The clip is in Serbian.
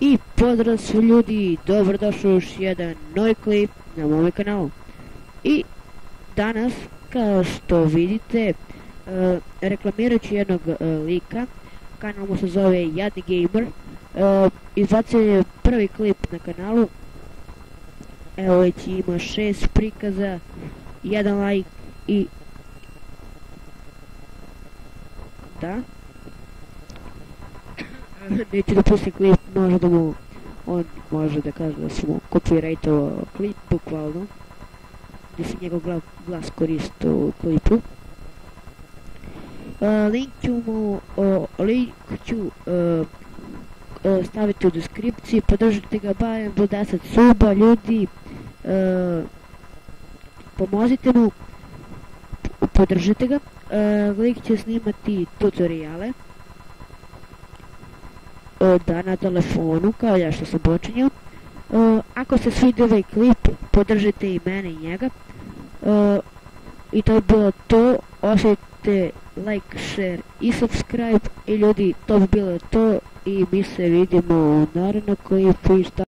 I pozdrav svi ljudi, dobrodošli u još jedan novi klip na mome kanalu. I danas, kao što vidite, reklamirat ću jednog lika. Kanal mu se zove Jadni Gamer. Izbacio je prvi klip na kanalu. Evo već ima 6 prikaza, 1 like i... Da. Neću da pustim klip, može da mu... On može da kaže da su mu copyrightovao klip, bukvalno. Gdje se njegov glas koristi u klipu. Link ću staviti u deskripciji, podržite ga barem do 10 suba, ljudi. Pomozite mu, podržite ga. Lik će snimati tutoriale. Da, na telefonu, kao ja što sam počinjao. Ako se svidio ovaj klip, podržite i mene i njega. I to je bilo to. Ostavite like, share i subscribe. I ljudi, to bi bilo to. I mi se vidimo u narednom klipu.